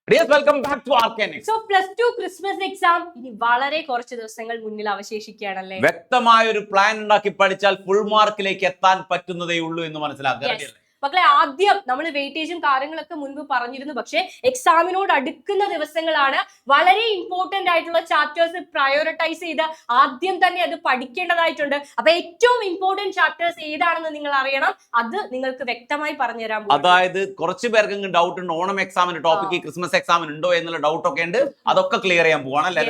Welcome back to Arcanix. So +2 Christmas exam ഇനി വളരെ കുറച്ച് ദിവസങ്ങൾ മുന്നിൽ അവശേഷിക്കുകയാണല്ലേ. വ്യക്തമായ ഒരു പ്ലാൻ ഉണ്ടാക്കി പഠിച്ചാൽ ഫുൾ മാർക്കിലേക്ക് എത്താൻ പറ്റുന്നതേ ഉള്ളൂ എന്ന് മനസ്സിലാക്കുക. മക്കളെ, ആദ്യം നമ്മൾ വെയിറ്റേജും കാര്യങ്ങളൊക്കെ മുൻപ് പറഞ്ഞിരുന്നു. പക്ഷേ എക്സാമിനോട് അടുക്കുന്ന ദിവസങ്ങളാണ്. വളരെ ഇമ്പോർട്ടന്റ് ആയിട്ടുള്ള ചാപ്റ്റേഴ്സ് പ്രയോറിറ്റൈസ് ചെയ്ത് ആദ്യം തന്നെ അത് പഠിക്കേണ്ടതായിട്ടുണ്ട്. അപ്പൊ ഏറ്റവും ഇമ്പോർട്ടന്റ് ചാപ്റ്റേഴ്സ് ഏതാണെന്ന് നിങ്ങൾ അറിയണം. അത് നിങ്ങൾക്ക് വ്യക്തമായി പറഞ്ഞുതരാൻ പോകും. അതായത് കുറച്ച് പേർക്ക് ഡൗട്ട് ഉണ്ട്, ഓണം എക്സാമിന് ടോപ്പിക് ക്രിസ്മസ് എക്സാമിന് ഉണ്ടോ എന്നുള്ള ഡൗട്ട് ഒക്കെ ഉണ്ട്. അതൊക്കെ ക്ലിയർ ചെയ്യാൻ പോവാണ്.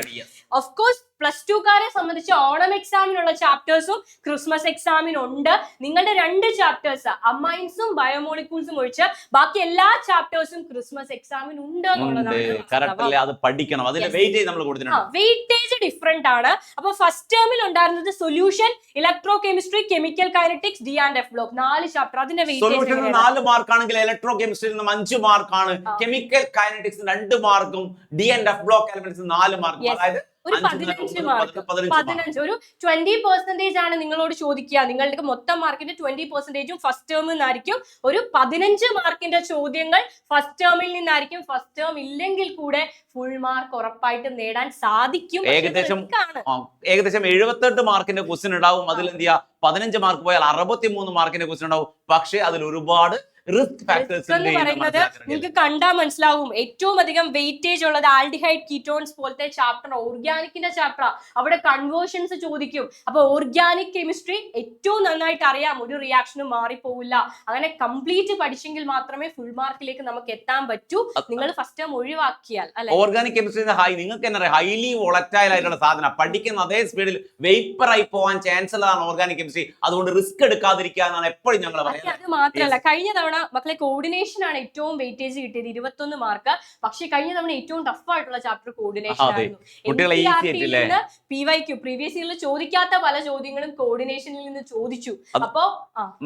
ഓഫ് കോഴ്സ് +2കാരെ സംബന്ധിച്ച് ഓണം എക്സാമിനുള്ള ചാപ്റ്റേഴ്സും ക്രിസ്മസ് എക്സാമിനുണ്ട്. നിങ്ങളുടെ 2 ചാപ്റ്റേഴ്സ് അമൈൻസും ബയോമോളിക്യൂൾസും ഒഴിച്ച് ബാക്കി എല്ലാ ചാപ്റ്റേഴ്സും ക്രിസ്മസ് എക്സാമിന് ഉണ്ട് എന്നുള്ളതാണ്. അത് പഠിക്കണം. അതിന്റെ വെയിറ്റേജ് ഡിഫറെന്റ് ആണ്. അപ്പൊ ഫസ്റ്റ് ടേമിൽ ഉണ്ടായിരുന്നത് solution, electro chemistry, chemical kinetics, D and F block 4 chapter. അതിന്റെ വെയിറ്റേജ് 4 മാർക്കാണെങ്കിൽ ഇലക്ട്രോ കെമിസ്ട്രിയിൽ 5 മാർക്കാണ്, കെമിക്കൽ കൈനറ്റിക്സ് 2 മാർക്കും, D and F block elements 4 മാർക്കും. അതായത് ഒരു 15 മാർക്ക്, 15 ഒരു 20% ആണ് നിങ്ങളോട് ചോദിക്കുക. നിങ്ങളുടെ മൊത്തം മാർക്കിന്റെ 20% ഫസ്റ്റ് ടേമിൽ നിന്നായിരിക്കും. ഒരു 15 മാർക്കിന്റെ ചോദ്യങ്ങൾ ഫസ്റ്റ് ടേമിൽ നിന്നായിരിക്കും. ഫസ്റ്റ് ടേം ഇല്ലെങ്കിൽ കൂടെ ഫുൾ മാർക്ക് ഉറപ്പായിട്ടും നേടാൻ സാധിക്കും. ഏകദേശം 78 മാർക്കിന്റെ ക്വസ്റ്റ്യൻ ഉണ്ടാവും. അതിൽ എന്ത് ചെയ്യാ, 15 മാർക്ക് പോയാൽ 63 മാർക്കിന്റെ ക്വസ്റ്റ്യൻ ഉണ്ടാവും. പക്ഷെ അതിൽ ഒരുപാട് റിസ്ക് ഫാക്ടേഴ്സ് എന്ന് പറയുന്നത് നിങ്ങൾക്ക് കണ്ടാൽ മനസ്സിലാവും. ഏറ്റവും അധികം വെയിറ്റേജ് ഉള്ളത് ആൽഡിഹൈഡ് കീറ്റോൺസ് പോലത്തെ ചാപ്റ്റർ, ഓർഗാനിക്കിന്റെ ചാപ്റ്റർ. അവിടെ കൺവേർഷൻസ് ചോദിക്കും. അപ്പൊ ഓർഗാനിക് കെമിസ്ട്രി ഏറ്റവും നന്നായിട്ട് അറിയാം, ഒരു റിയാക്ഷനും മാറിപ്പോവില്ല. അങ്ങനെ കംപ്ലീറ്റ് പഠിച്ചെങ്കിൽ മാത്രമേ ഫുൾ മാർക്കിലേക്ക് നമുക്ക് എത്താൻ പറ്റൂ. നിങ്ങൾ ഫസ്റ്റ് ടൈം ഒഴിവാക്കിയാൽ അല്ലെ. ഓർഗാനിക് കെമിസ്ട്രി നിങ്ങൾക്ക് തന്നെ അറിയാം, ഹൈലി വോളറ്റൈൽ ആയിട്ടുള്ള സാധനം. പഠിക്കുന്ന അതേ സ്പീഡിൽ വേപ്പർ ആയി പോവാൻ ചാൻസ് ഉള്ളതാണ് ഓർഗാനിക് കെമിസ്ട്രി. അതുകൊണ്ട് റിസ്ക് എടുക്കാതിരിക്കുക എന്നാണ് എപ്പോഴും ഞങ്ങൾ പറയുന്നത്. അത് മാത്രമല്ല, കഴിഞ്ഞ തവണ മക്കളെ കോർഡിനേഷൻ ആണ് ഏറ്റവും വെയിറ്റേജ് കിട്ടിയത്, 21 മാർക്ക്. പക്ഷെ കഴിഞ്ഞ തവണ ഏറ്റവും ടഫ് ആയിട്ടുള്ള ചാപ്റ്റർ കോർഡിനേഷൻ ആയിരുന്നു. PYQ പ്രീവിയസ് ഇയറിൽ ചോദിക്കാത്ത പല ചോദ്യങ്ങളും കോർഡിനേഷനിൽ നിന്ന് ചോദിച്ചു. അപ്പോ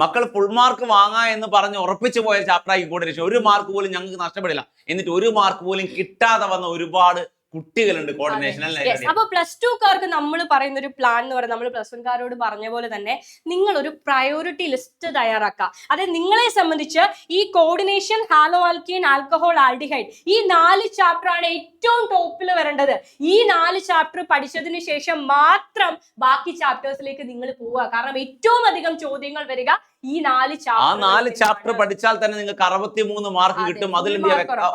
മക്കൾ ഫുൾ മാർക്ക് വാങ്ങാ എന്ന് പറഞ്ഞ് ഉറപ്പിച്ചു പോയ ചാപ്റ്റർ ആയി കോർഡിനേഷൻ. 1 മാർക്ക് പോലും ഞങ്ങൾക്ക് നഷ്ടപ്പെടില്ല. എന്നിട്ട് 1 മാർക്ക് പോലും കിട്ടാതെ വന്ന ഒരുപാട് കുട്ടികളുണ്ട് കോർഡിനേഷൻ. അപ്പൊ +2കാർക്ക് നമ്മൾ പറയുന്ന ഒരു പ്ലാൻ എന്ന് പറയുന്നത്, നമ്മൾ +1കാരോട് പറഞ്ഞ പോലെ തന്നെ നിങ്ങൾ ഒരു പ്രയോറിറ്റി ലിസ്റ്റ് തയ്യാറാക്കുക. അതായത് നിങ്ങളെ സംബന്ധിച്ച് ഈ coordination, halo alkene, alcohol, aldehyde ഈ 4 ചാപ്റ്റർ ആണ് ഏറ്റവും ടോപ്പിൽ വരേണ്ടത്. ഈ 4 ചാപ്റ്റർ പഠിച്ചതിന് ശേഷം മാത്രം ബാക്കി ചാപ്റ്റേഴ്സിലേക്ക് നിങ്ങൾ പോവുക. കാരണം ഏറ്റവും അധികം ചോദ്യങ്ങൾ വരിക ഈ 4 ചാപ്റ്റർ പഠിച്ചാൽ തന്നെ നിങ്ങൾക്ക് 63 മാർക്ക് കിട്ടും. അതിൽ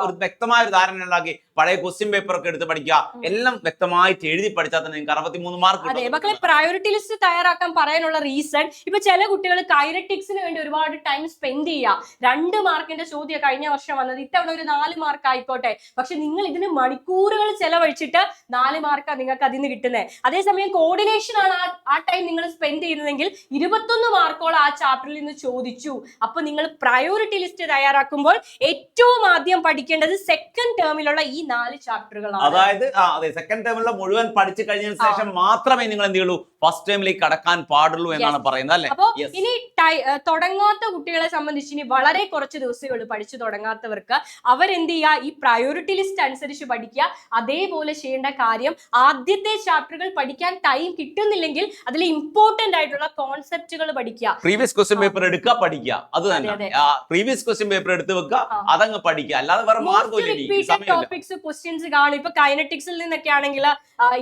ഒരു വ്യക്തമായ ഒരു ധാരണ ഉണ്ടാക്കി പഴയ ക്വസ്റ്റ്യൻ പേപ്പർ ഒക്കെ എടുത്ത് പഠിക്കുക. എല്ലാം വ്യക്തമായിട്ട് എഴുതി പഠിച്ചാൽ തന്നെ നിങ്ങൾക്ക് 63 മാർക്ക് കിട്ടും. മക്കളെ, പ്രയോറിറ്റി ലിസ്റ്റ് തയ്യാറാക്കാൻ പറയാനുള്ള റീസൺ, ഇപ്പൊ ചില കുട്ടികൾ കൈനറ്റിക്സിന് വേണ്ടി ഒരുപാട് ടൈം സ്പെൻഡ് ചെയ്യുക. 2 മാർക്കിന്റെ ചോദ്യം കഴിഞ്ഞ വർഷം വന്നത്, ഇത്തവണ ഒരു 4 മാർക്ക് ആയിക്കോട്ടെ. പക്ഷെ നിങ്ങൾ ഇതിന് മണിക്കൂറുകൾ ചെലവഴിച്ചിട്ട് 4 മാർക്കാണ് നിങ്ങൾക്ക് അതിൽ നിന്ന് കിട്ടുന്നത്. അതേസമയം കോർഡിനേഷൻ ആണ് ആ ടൈം നിങ്ങൾ സ്പെൻഡ് ചെയ്യുന്നതെങ്കിൽ 21 മാർക്കോളം ആ ചാപ്റ്ററിൽ നിന്ന് ചോദിച്ചു. അപ്പൊ നിങ്ങൾ പ്രയോറിറ്റി ലിസ്റ്റ് തയ്യാറാക്കുമ്പോൾ ഏറ്റവും ആദ്യം പഠിക്കേണ്ടത് സെക്കൻഡ് ടേമിലുള്ള ഈ 4 ചാപ്റ്ററുകളാണ്. അതായത് സെക്കൻഡ് ടേമിലുള്ള മുഴുവൻ പഠിച്ചു കഴിഞ്ഞതിന് ശേഷം മാത്രമേ നിങ്ങൾ എന്ത് ചെയ്യുള്ളൂ, ഫസ്റ്റ് ടൈമിലേക്ക് കടക്കാൻ പാടുള്ളൂ എന്നാണ് പറയുന്നത് അല്ലെ. അപ്പൊ ഇനി തുടങ്ങാത്ത കുട്ടികളെ സംബന്ധിച്ച് ഇനി വളരെ കുറച്ച് ദിവസങ്ങൾ പഠിച്ചു തുടങ്ങാത്തവർക്ക് അവരെന്ത് ചെയ്യുക, ഈ പ്രയോറിറ്റി ലിസ്റ്റ് അനുസരിച്ച് പഠിക്കുക. അതേപോലെ ചെയ്യേണ്ട കാര്യം, ആദ്യത്തെ ചാപ്റ്ററുകൾ പഠിക്കാൻ ടൈം കിട്ടുന്നില്ലെങ്കിൽ അതിൽ ഇമ്പോർട്ടന്റ് ആയിട്ടുള്ള കോൺസെപ്റ്റുകൾ പഠിക്കുക. പ്രീവിയസ് ക്വസ്റ്റ്യൻ പേപ്പർ എടുക്കുക, പഠിക്കുക. അത് തന്നെ പ്രീവിയസ് ക്വസ്റ്റ്യൻ പേപ്പർ എടുത്ത് വെക്കുക, അതങ്ങ് പഠിക്കുക. അല്ലാതെ വേറെ മാർഗ്ഗമില്ല. ടോപ്പിക്സ് ക്വസ്റ്റ്യൻസ് കാണും. ഇപ്പൊ കൈനറ്റിക്സിൽ നിന്നൊക്കെ ആണെങ്കിൽ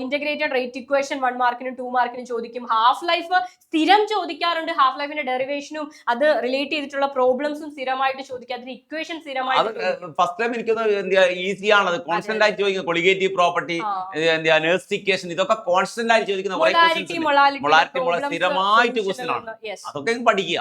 ഇന്റഗ്രേറ്റഡ് റേറ്റ് ഇക്വേഷൻ 1 മാർക്കിനും 2 മാർക്കിനും ചോദിക്കും. ഹാഫ് ലൈഫ് സ്ഥിരം ചോദിക്കാറുണ്ട്. ഹാഫ് ലൈഫിന്റെ ഡെറിവേഷനും അത് റിലേറ്റ് ചെയ്തിട്ടുള്ള പ്രോബ്ലംസും സ്ഥിരമായിട്ട് ചോദിക്കുക. അതിന് ഇക്വേഷൻ സ്ഥിരമായിട്ട് ഫസ്റ്റ് ടൈം എനിക്ക് ഈസി ആണ്. കോൺസ്റ്റന്റ് ആയിട്ട് ചോദിക്കുന്നത് കൊളിഗേറ്റീവ് പ്രോപ്പർട്ടി, നേഴ്സ്റ്റിക്കേഷൻ, ഇതൊക്കെ കോൺസ്റ്റന്റ് ആയിട്ട് ചോദിക്കുന്ന സ്ഥിരമായിട്ട് ക്വസ്റ്റ്യൻ ആണ്. അതൊക്കെ പഠിക്കുക.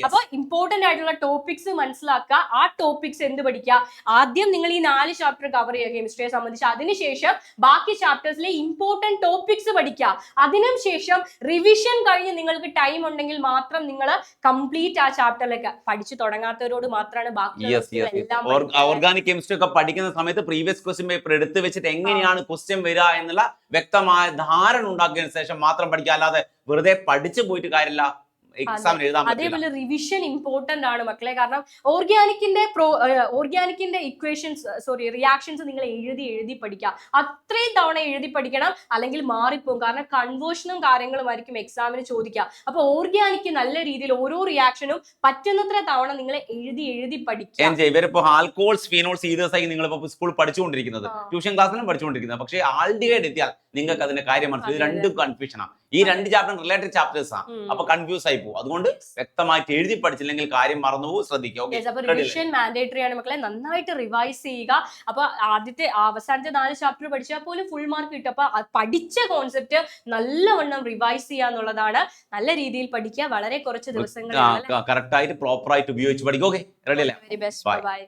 അപ്പൊ ഇമ്പോർട്ടന്റ് ആയിട്ടുള്ള ടോപ്പിക്സ് മനസ്സിലാക്കുക. ആ ടോപ്പിക്സ് എന്ത് പഠിക്കുക, ആദ്യം നിങ്ങൾ ഈ 4 ചാപ്റ്റർ കവർ ചെയ്യുക കെമിസ്ട്രിയെ സംബന്ധിച്ച്. അതിനുശേഷം ബാക്കി ചാപ്റ്റേഴ്സിലെ ഇമ്പോർട്ടന്റ് ടോപ്പിക്സ് പഠിക്കുക. അതിനുശേഷം റിവിഷൻ കഴിഞ്ഞ് നിങ്ങൾക്ക് ടൈം ഉണ്ടെങ്കിൽ മാത്രം നിങ്ങൾ കംപ്ലീറ്റ് ആ ചാപ്റ്ററിലേക്ക് പഠിച്ചു തുടങ്ങാത്തവരോട് മാത്രമാണ് ബാക്കി. ഓർഗാനിക് കെമിസ്ട്രി ഒക്കെ പഠിക്കുന്ന സമയത്ത് പ്രീവിയസ് ക്വസ്റ്റ്യൻ പേപ്പർ എടുത്ത് വെച്ചിട്ട് എങ്ങനെയാണ് ക്വസ്റ്റ്യൻ വരിക എന്നുള്ള വ്യക്തമായ ധാരണ ഉണ്ടാക്കിയതിനു ശേഷം മാത്രം പഠിക്കുക. അല്ലാതെ വെറുതെ പഠിച്ചു പോയിട്ട് കാര്യമില്ല. എക്സാമിന് എഴുതാൻ പറ്റില്ല. അതേപോലെ റിവിഷൻ ഇമ്പോർട്ടന്റ് ആണ് മക്കളെ. കാരണം ഓർഗാനിക്കിന്റെ റിയാക്ഷൻസ് നിങ്ങൾ എഴുതി പഠിക്കുക. അത്രയും തവണ എഴുതി പഠിക്കണം, അല്ലെങ്കിൽ മാറിപ്പോകും. കാരണം കൺവേർഷനും കാര്യങ്ങളുമായിരിക്കും എക്സാമിന് ചോദിക്കുക. അപ്പൊ ഓർഗാനിക് നല്ല രീതിയിൽ ഓരോ റിയാക്ഷനും പറ്റുന്നത്ര തവണ നിങ്ങൾ എഴുതി പഠിക്കുക. ഇവരിപ്പോ ആൽക്കോൾസ് ഫീനോൾസ് ഈതേഴ്സായി നിങ്ങളിപ്പോ സ്കൂൾ പഠിച്ചുകൊണ്ടിരിക്കുന്നത്, ട്യൂഷൻ ക്ലാസ്സിലും പഠിച്ചുകൊണ്ടിരിക്കുന്നത്. പക്ഷേ ആൽഡിഹൈഡ് എത്തിയാൽ നിങ്ങൾക്ക് അതിന്റെ കാര്യം മനസ്സിലായി. രണ്ടും കൺഫ്യൂഷനാണ്. ഈ രണ്ട് ചാപ്റ്റർ റിലേറ്റഡ് ചാപ്റ്റേഴ്സ് ആണ്. അപ്പൊ കൺഫ്യൂസ് ആയി പോകും. അതുകൊണ്ട് വ്യക്തമായിട്ട് എഴുതി പഠിച്ചില്ലെങ്കിൽ കാര്യം മറന്നുപോകും. ശ്രദ്ധിക്കുക. റിവിഷൻ മാൻഡേറ്ററി ആണ് മക്കളെ. നന്നായിട്ട് റിവൈസ് ചെയ്യുക. അപ്പൊ അവസാനത്തെ 4 ചാപ്റ്റർ പഠിച്ചാൽ പോലും ഫുൾ മാർക്ക് കിട്ടും. അപ്പൊ പഠിച്ച കോൺസെപ്റ്റ് നല്ലവണ്ണം റിവൈസ് ചെയ്യുക എന്നുള്ളതാണ്. നല്ല രീതിയിൽ പഠിക്കുക. വളരെ കുറച്ച് ദിവസങ്ങൾ കറക്റ്റ് ആയിട്ട് പ്രോപ്പർ ആയിട്ട് ഉപയോഗിച്ച് പഠിക്കുക. ഓക്കെ, റെഡി അല്ലേ? Very best. ബൈ.